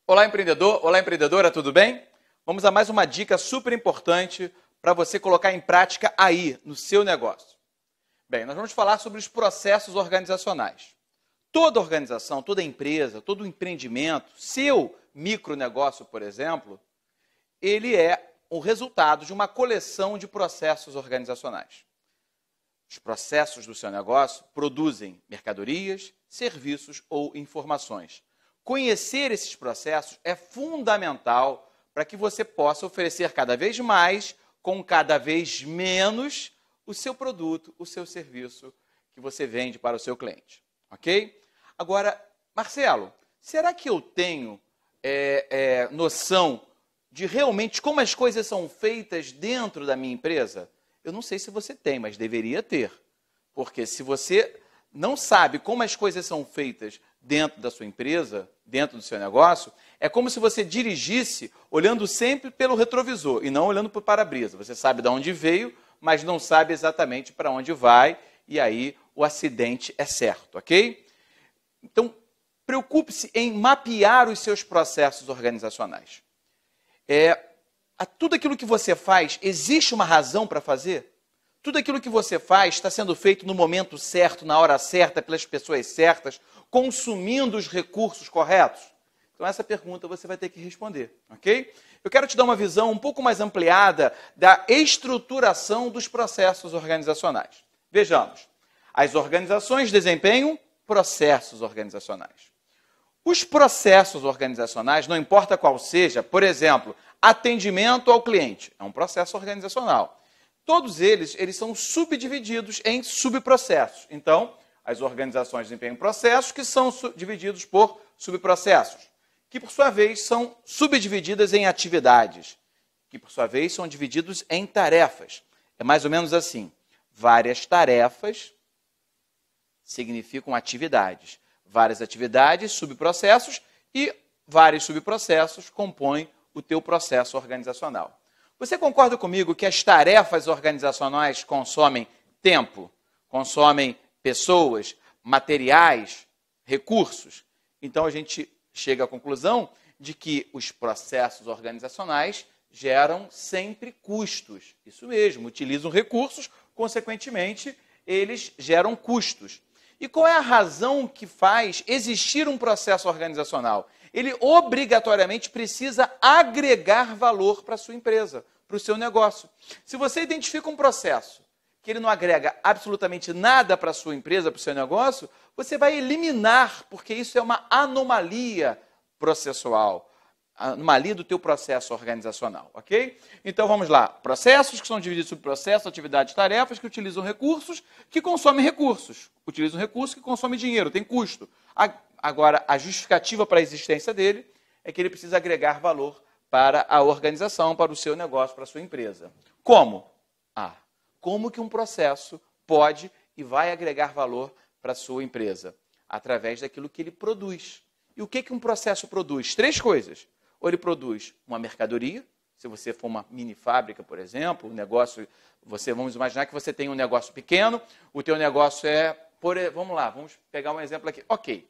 Olá, empreendedor! Olá, empreendedora, tudo bem? Vamos a mais uma dica super importante para você colocar em prática aí, no seu negócio. Bem, nós vamos falar sobre os processos organizacionais. Toda organização, toda empresa, todo empreendimento, seu micronegócio, por exemplo, ele é o resultado de uma coleção de processos organizacionais. Os processos do seu negócio produzem mercadorias, serviços ou informações. Conhecer esses processos é fundamental para que você possa oferecer cada vez mais, com cada vez menos, o seu produto, o seu serviço que você vende para o seu cliente. Ok? Agora, Marcelo, será que eu tenho noção de realmente como as coisas são feitas dentro da minha empresa? Eu não sei se você tem, mas deveria ter. Porque se você não sabe como as coisas são feitas dentro da sua empresa, dentro do seu negócio, é como se você dirigisse olhando sempre pelo retrovisor e não olhando para o para-brisa. Você sabe de onde veio, mas não sabe exatamente para onde vai, e aí o acidente é certo, ok? Então, preocupe-se em mapear os seus processos organizacionais. Tudo aquilo que você faz, existe uma razão para fazer? Tudo aquilo que você faz está sendo feito no momento certo, na hora certa, pelas pessoas certas, consumindo os recursos corretos? Então, essa pergunta você vai ter que responder, ok? Eu quero te dar uma visão um pouco mais ampliada da estruturação dos processos organizacionais. Vejamos, as organizações desempenham processos organizacionais. Os processos organizacionais, não importa qual seja, por exemplo, atendimento ao cliente, é um processo organizacional. Todos eles são subdivididos em subprocessos. Então, as organizações desempenham processos que são divididos por subprocessos, que por sua vez são subdivididas em atividades, que por sua vez são divididos em tarefas. É mais ou menos assim. Várias tarefas significam atividades. Várias atividades, subprocessos, e vários subprocessos compõem o teu processo organizacional. Você concorda comigo que as tarefas organizacionais consomem tempo, consomem pessoas, materiais, recursos? Então, a gente chega à conclusão de que os processos organizacionais geram sempre custos. Isso mesmo, utilizam recursos, consequentemente, eles geram custos. E qual é a razão que faz existir um processo organizacional? Ele obrigatoriamente precisa agregar valor para a sua empresa, para o seu negócio. Se você identifica um processo que ele não agrega absolutamente nada para a sua empresa, para o seu negócio, você vai eliminar, porque isso é uma anomalia processual, anomalia do teu processo organizacional, ok? Então vamos lá, processos que são divididos em subprocessos, atividades, tarefas que utilizam recursos, que consomem recursos, utilizam recursos que consomem dinheiro, tem custo. Agora, a justificativa para a existência dele é que ele precisa agregar valor para a organização, para o seu negócio, para a sua empresa. Como? Como que um processo pode e vai agregar valor para a sua empresa? Através daquilo que ele produz. E o que um processo produz? 3 coisas. Ou ele produz uma mercadoria, se você for uma mini fábrica, por exemplo, um negócio, vamos imaginar que você tem um negócio pequeno, o teu negócio vamos lá, vamos pegar um exemplo aqui. Ok,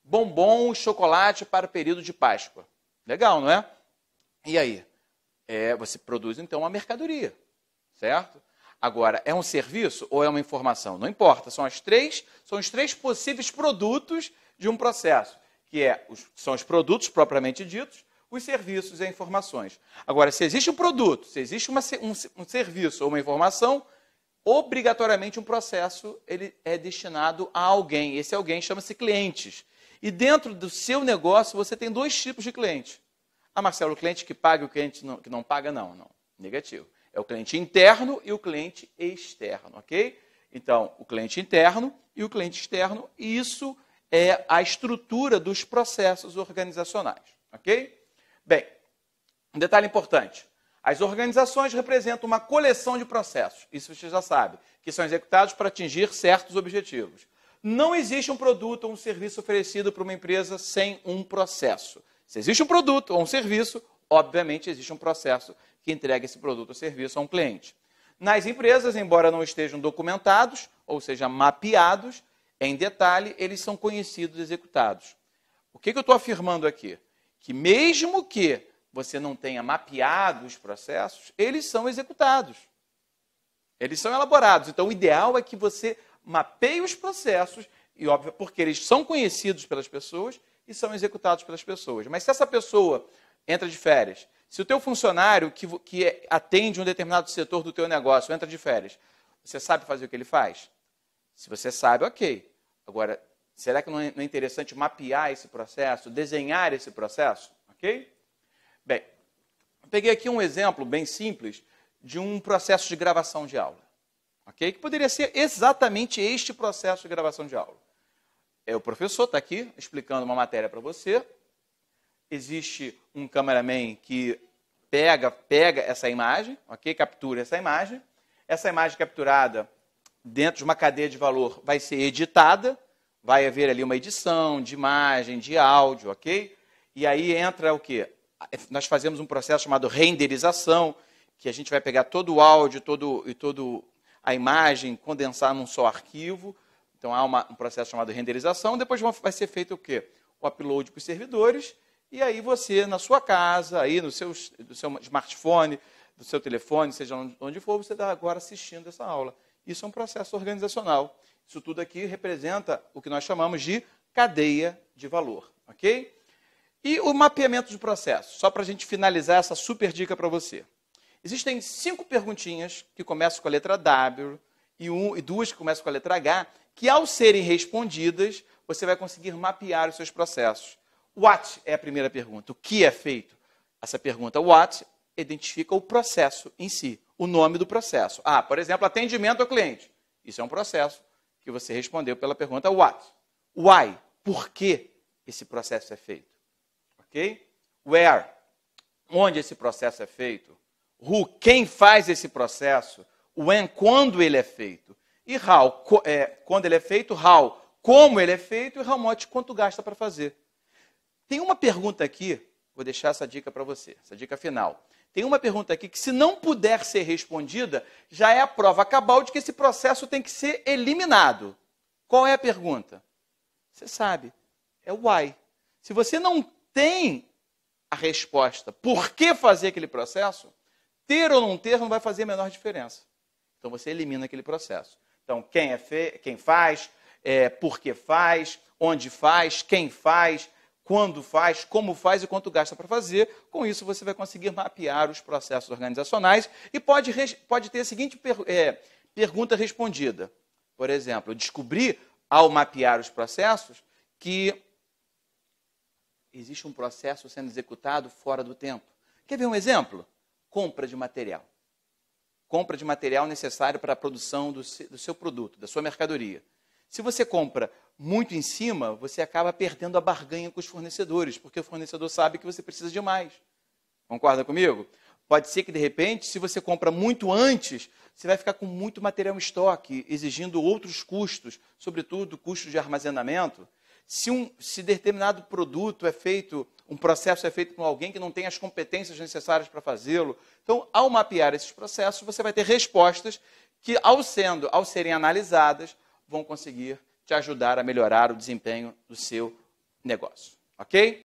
bombom, chocolate para o período de Páscoa. Legal, não é? E aí? Você produz, então, uma mercadoria, certo? Agora, é um serviço ou é uma informação? Não importa, são os três possíveis produtos de um processo, que são os produtos propriamente ditos, os serviços e as informações. Agora, se existe um produto, se existe um serviço ou uma informação, obrigatoriamente um processo ele é destinado a alguém. Esse alguém chama-se clientes. E dentro do seu negócio, você tem 2 tipos de clientes. Marcelo, o cliente que paga e o cliente que não paga? Não. Negativo. É o cliente interno e o cliente externo, ok? Então, o cliente interno e o cliente externo, e isso é a estrutura dos processos organizacionais, ok? Bem, um detalhe importante. As organizações representam uma coleção de processos, isso você já sabe, que são executados para atingir certos objetivos. Não existe um produto ou um serviço oferecido para uma empresa sem um processo. Se existe um produto ou um serviço, obviamente existe um processo que entrega esse produto ou serviço a um cliente. Nas empresas, embora não estejam documentados, ou seja, mapeados, em detalhe, eles são conhecidos e executados. O que eu estou afirmando aqui? que mesmo que você não tenha mapeado os processos, eles são executados. Eles são elaborados. Então, o ideal é que você mapeie os processos, e óbvio, porque eles são conhecidos pelas pessoas e são executados pelas pessoas. Mas se essa pessoa entra de férias, se o teu funcionário que atende um determinado setor do teu negócio entra de férias, você sabe fazer o que ele faz? Se você sabe, ok. Agora, será que não é interessante mapear esse processo, desenhar esse processo? Ok? Bem, eu peguei aqui um exemplo bem simples de um processo de gravação de aula. Ok? Que poderia ser exatamente este processo de gravação de aula. O professor está aqui explicando uma matéria para você. Existe um cameraman que pega essa imagem, ok? Captura essa imagem. Essa imagem capturada dentro de uma cadeia de valor vai ser editada. Vai haver ali uma edição de imagem, de áudio, ok? E aí entra o quê? Nós fazemos um processo chamado renderização, que a gente vai pegar todo o áudio e toda a imagem, condensar num só arquivo. Então, há um processo chamado renderização. Depois vai ser feito o quê? O upload para os servidores. E aí você, na sua casa, aí do seu smartphone, do seu telefone, seja onde for, você está agora assistindo essa aula. Isso é um processo organizacional. Isso tudo aqui representa o que nós chamamos de cadeia de valor. Ok? E o mapeamento de processo, só para a gente finalizar essa super dica para você. Existem 5 perguntinhas que começam com a letra W e 2 que começam com a letra H, que ao serem respondidas, você vai conseguir mapear os seus processos. What é a primeira pergunta. O que é feito? Essa pergunta, what, identifica o processo em si, o nome do processo. Por exemplo, atendimento ao cliente. Isso é um processo que você respondeu pela pergunta what. Why, por que esse processo é feito? Ok? Where, onde esse processo é feito? Who, quem faz esse processo? When, quando ele é feito? E how, quando ele é feito, how, como ele é feito, e how much, quanto gasta para fazer. Tem uma pergunta aqui, vou deixar essa dica para você, essa dica final. Tem uma pergunta aqui que, se não puder ser respondida, já é a prova cabal de que esse processo tem que ser eliminado. Qual é a pergunta? Você sabe, é o why. Se você não tem a resposta por que fazer aquele processo, ter ou não ter não vai fazer a menor diferença. Então você elimina aquele processo. Então, quem faz, por que faz, onde faz, quem faz, quando faz, como faz e quanto gasta para fazer. Com isso, você vai conseguir mapear os processos organizacionais e pode ter a seguinte pergunta respondida. Por exemplo, eu descobri, ao mapear os processos, que existe um processo sendo executado fora do tempo. Quer ver um exemplo? Compra de material. Compra de material necessário para a produção do seu produto, da sua mercadoria. Se você compra muito em cima, você acaba perdendo a barganha com os fornecedores, porque o fornecedor sabe que você precisa de mais. Concorda comigo? Pode ser que, de repente, se você compra muito antes, você vai ficar com muito material em estoque, exigindo outros custos, sobretudo custos de armazenamento. Se determinado produto é feito, um processo é feito por alguém que não tem as competências necessárias para fazê-lo. Então, ao mapear esses processos, você vai ter respostas que, ao serem analisadas, vão conseguir te ajudar a melhorar o desempenho do seu negócio. Ok?